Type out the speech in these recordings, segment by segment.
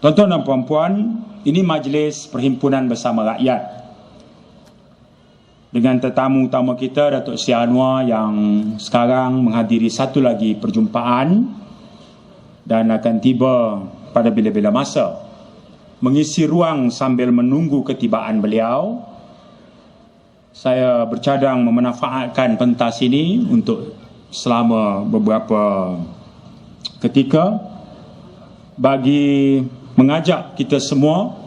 Tuan-tuan dan puan-puan, ini Majlis Perhimpunan Bersama Rakyat dengan tetamu utama kita Datuk Seri Anwar yang sekarang menghadiri satu lagi perjumpaan dan akan tiba pada bila-bila masa mengisi ruang sambil menunggu ketibaan beliau. Saya bercadang memanfaatkan pentas ini untuk selama beberapa ketika bagi mengajak kita semua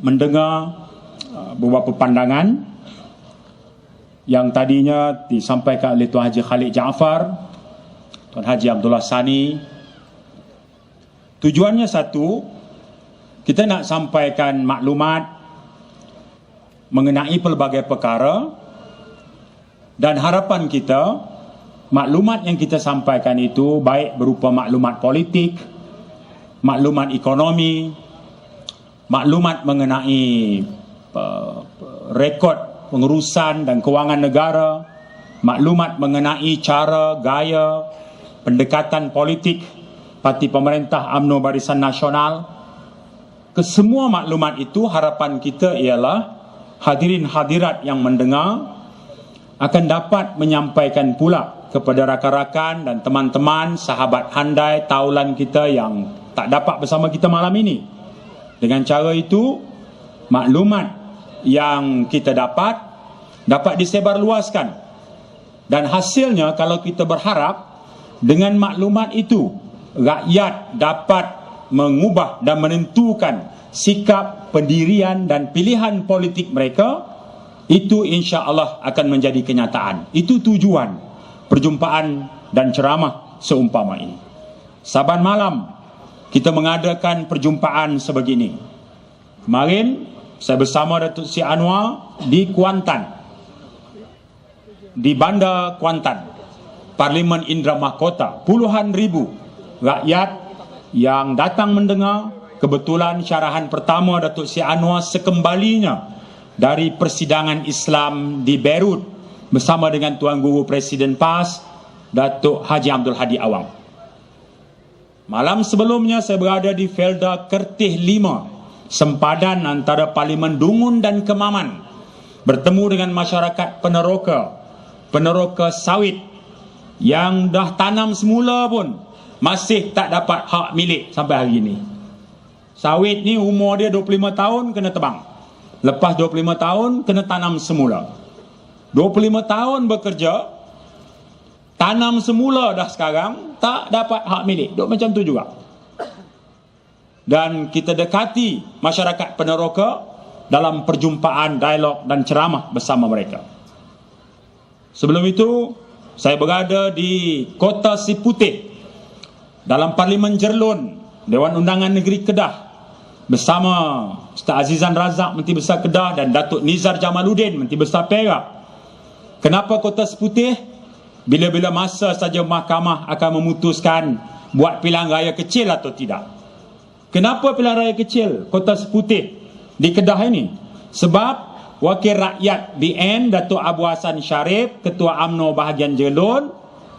mendengar beberapa pandangan yang tadinya disampaikan oleh Tuan Haji Khalid Jaafar, Tuan Haji Abdullah Sani. Tujuannya satu, kita nak sampaikan maklumat mengenai pelbagai perkara dan harapan kita maklumat yang kita sampaikan itu baik berupa maklumat politik, maklumat ekonomi, maklumat mengenai rekod pengurusan dan kewangan negara, maklumat mengenai cara, gaya, pendekatan politik parti pemerintah UMNO Barisan Nasional. Kesemua maklumat itu harapan kita ialah hadirin hadirat yang mendengar akan dapat menyampaikan pula kepada rakan-rakan dan teman-teman, sahabat handai, taulan kita yang tak dapat bersama kita malam ini. Dengan cara itu, maklumat yang kita dapat disebarluaskan. Dan hasilnya kalau kita berharap dengan maklumat itu, rakyat dapat mengubah dan menentukan sikap, pendirian dan pilihan politik mereka, itu insya-Allah akan menjadi kenyataan. Itu tujuan perjumpaan dan ceramah seumpama ini. Saban malam kita mengadakan perjumpaan sebegini. Kemarin saya bersama Datuk Seri Anwar di Kuantan, di Bandar Kuantan, Parlimen Indra Mahkota. Puluhan ribu rakyat yang datang mendengar. Kebetulan syarahan pertama Datuk Seri Anwar sekembalinya dari persidangan Islam di Beirut bersama dengan Tuan Guru Presiden PAS, Datuk Haji Abdul Hadi Awang. Malam sebelumnya saya berada di Felda Kertih 5, sempadan antara Parlimen Dungun dan Kemaman, bertemu dengan masyarakat peneroka sawit yang dah tanam semula pun masih tak dapat hak milik sampai hari ini. Sawit ni umur dia 25 tahun kena tebang. Lepas 25 tahun kena tanam semula. 25 tahun bekerja, tanam semula dah sekarang, tak dapat hak milik. Duk macam tu juga. Dan kita dekati masyarakat peneroka dalam perjumpaan, dialog dan ceramah bersama mereka. Sebelum itu, saya berada di Kota Siputih dalam Parlimen Jerlun, Dewan Undangan Negeri Kedah, bersama Ustaz Azizan Razak, Menteri Besar Kedah, dan Datuk Nizar Jamaluddin, Menteri Besar Perak. Kenapa Kota Seputih? Bila-bila masa saja mahkamah akan memutuskan buat pilihan raya kecil atau tidak. Kenapa pilihan raya kecil Kota Seputih di Kedah ini? Sebab Wakil Rakyat BN Datuk Abu Hassan Sharif, Ketua UMNO bahagian Jelun,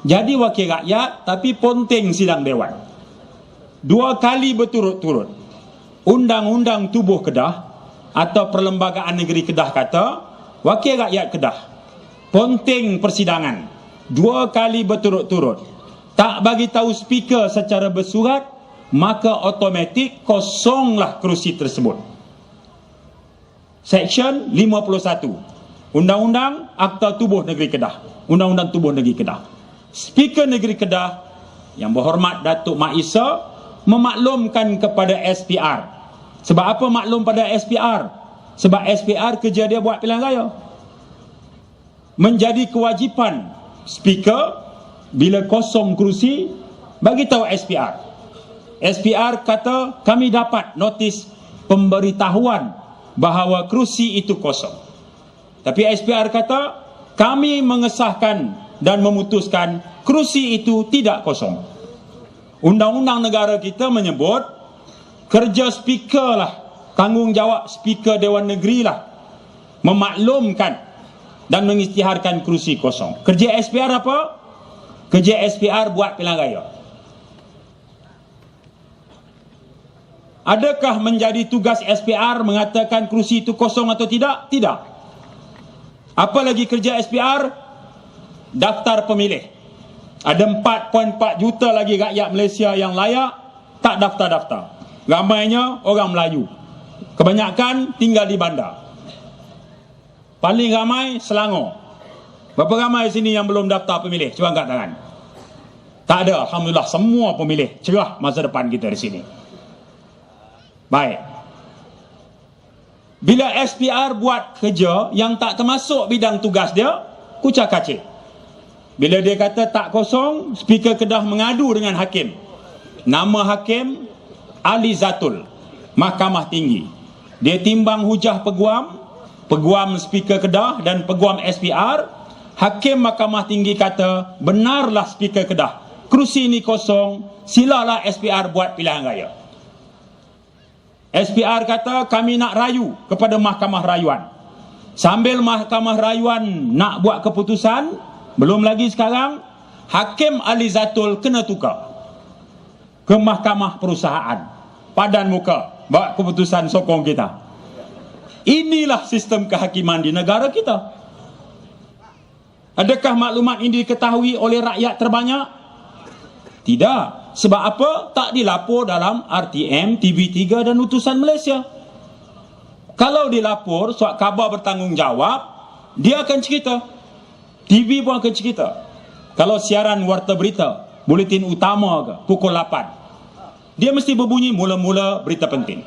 jadi Wakil Rakyat tapi ponteng sidang Dewan. 2 kali berturut-turut. Undang-Undang Tubuh Kedah atau Perlembagaan Negeri Kedah kata, Wakil Rakyat Kedah ponteng persidangan 2 kali berturut-turut, tak bagi tahu speaker secara bersurat, maka automatik kosonglah kerusi tersebut. Seksyen 51 Undang-Undang Akta Tubuh Negeri Kedah, Undang-Undang Tubuh Negeri Kedah. Speaker Negeri Kedah yang berhormat Datuk Mak Isa memaklumkan kepada SPR. Sebab apa maklum pada SPR? Sebab SPR kerja dia buat pilihan raya. Menjadi kewajipan speaker bila kosong kerusi bagi tahu SPR. SPR kata kami dapat notis pemberitahuan bahawa kerusi itu kosong. Tapi SPR kata kami mengesahkan dan memutuskan kerusi itu tidak kosong. Undang-undang negara kita menyebut kerja speaker lah, tanggungjawab speaker Dewan Negeri lah memaklumkan dan mengisytiharkan kerusi kosong. Kerja SPR apa? Kerja SPR buat pilihan raya. Adakah menjadi tugas SPR mengatakan kerusi itu kosong atau tidak? Tidak. Apa lagi kerja SPR? Daftar pemilih. Ada 4.4 juta lagi rakyat Malaysia yang layak tak daftar-daftar. Ramainya orang Melayu. Kebanyakan tinggal di bandar. Paling ramai Selangor. Berapa ramai sini yang belum daftar pemilih? Cuba angkat tangan. Tak ada. Alhamdulillah semua pemilih. Cerah masa depan kita di sini. Baik. Bila SPR buat kerja yang tak termasuk bidang tugas dia, kucak-kacir. Bila dia kata tak kosong, Speaker Kedah mengadu dengan hakim. Nama hakim Ali Zatul, Mahkamah Tinggi. Dia timbang hujah peguam Speaker Kedah dan peguam SPR. Hakim Mahkamah Tinggi kata, benarlah Speaker Kedah, kerusi ini kosong, silalah SPR buat pilihan raya. SPR kata kami nak rayu kepada Mahkamah Rayuan. Sambil Mahkamah Rayuan nak buat keputusan, belum lagi sekarang, Hakim Ali Zatul kena tukar ke Mahkamah Perusahaan. Padan muka, buat keputusan sokong kita. Inilah sistem kehakiman di negara kita. Adakah maklumat ini diketahui oleh rakyat terbanyak? Tidak. Sebab apa? Tak dilapor dalam RTM, TV3 dan Utusan Malaysia. Kalau dilapor, surat khabar bertanggungjawab, dia akan cerita. TV pun akan cerita. Kalau siaran warta berita, buletin utama ke, pukul 8, dia mesti berbunyi mula-mula berita penting.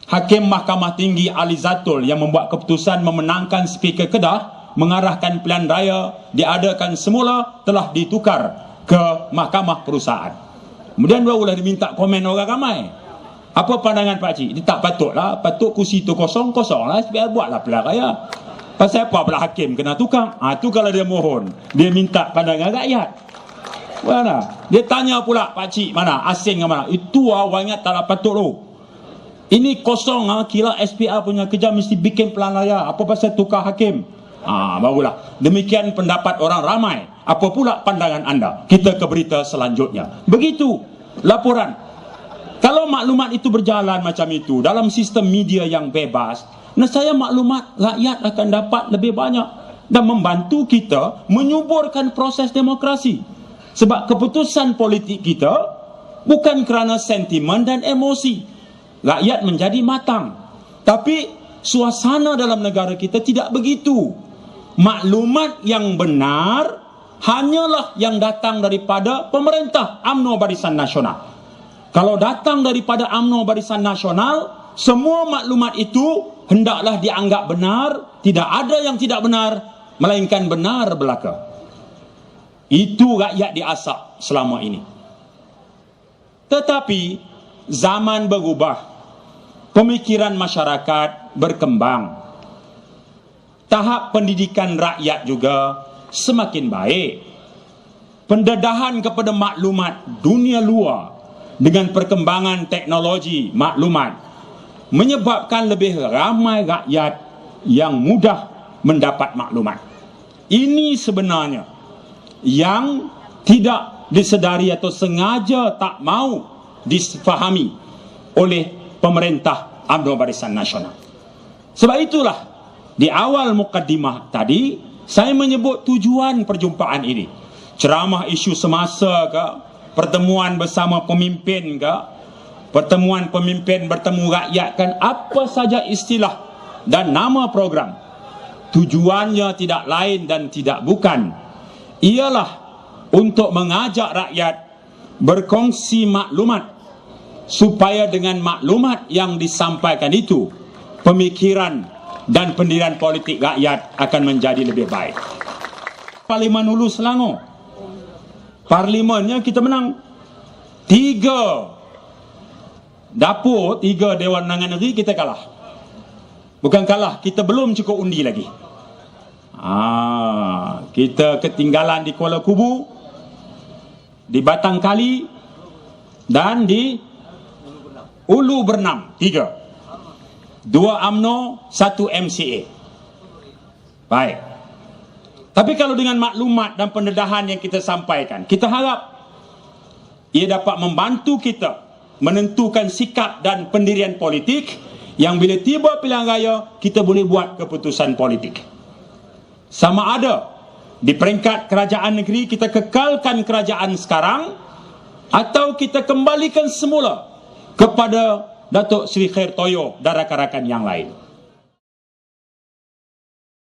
Hakim Mahkamah Tinggi Ali Zatul yang membuat keputusan memenangkan Speaker Kedah, mengarahkan pilihan raya diadakan semula telah ditukar ke Mahkamah Perusahaan. Kemudian barulah diminta komen orang ramai. Apa pandangan Pak Cik? Dia tak patutlah, patut kursi tu kosong lah, SPR buatlah pilihan raya. Pasal apa pula hakim kena tukar? Tu kalau dia mohon, dia minta pandangan rakyat. Mana? Dia tanya pula Pak Cik mana? Asing ke mana? Itu awalnya tak patut tu. Ini kosong kira SPR punya kerja mesti bikin pilihan raya. Apa pasal tukar hakim? Barulah. Demikian pendapat orang ramai. Apa pula pandangan anda? Kita ke berita selanjutnya. Begitu laporan. Kalau maklumat itu berjalan macam itu dalam sistem media yang bebas, nescaya maklumat rakyat akan dapat lebih banyak dan membantu kita menyuburkan proses demokrasi. Sebab keputusan politik kita bukan kerana sentimen dan emosi. Rakyat menjadi matang. Tapi suasana dalam negara kita tidak begitu. Maklumat yang benar hanyalah yang datang daripada pemerintah UMNO Barisan Nasional. Kalau datang daripada UMNO Barisan Nasional, semua maklumat itu hendaklah dianggap benar. Tidak ada yang tidak benar, melainkan benar belaka. Itu rakyat diasak selama ini. Tetapi zaman berubah, pemikiran masyarakat berkembang. Tahap pendidikan rakyat juga semakin baik. Pendedahan kepada maklumat dunia luar dengan perkembangan teknologi maklumat menyebabkan lebih ramai rakyat yang mudah mendapat maklumat. Ini sebenarnya yang tidak disedari atau sengaja tak mau difahami oleh pemerintah UMNO Barisan Nasional. Sebab itulah di awal mukaddimah tadi saya menyebut tujuan perjumpaan ini. Ceramah isu semasa ke, pertemuan bersama pemimpin ke, pertemuan pemimpin bertemu rakyat kan, apa saja istilah dan nama program. Tujuannya tidak lain dan tidak bukan ialah untuk mengajak rakyat berkongsi maklumat supaya dengan maklumat yang disampaikan itu pemikiran dan pendirian politik rakyat akan menjadi lebih baik. Parlimen Hulu Selangor, parlimennya kita menang 3 dapur, 3 Dewan Undangan Negeri kita kalah. Bukan kalah, kita belum cukup undi lagi. Kita ketinggalan di Kuala Kubu, di Batang Kali dan di Ulu Bernam, 3. 2 UMNO, 1 MCA. Baik. Tapi kalau dengan maklumat dan pendedahan yang kita sampaikan, kita harap ia dapat membantu kita menentukan sikap dan pendirian politik yang bila tiba pilihan raya kita boleh buat keputusan politik. Sama ada di peringkat kerajaan negeri kita kekalkan kerajaan sekarang atau kita kembalikan semula kepada Datuk Seri Khair Toyo dan rakan-rakan yang lain.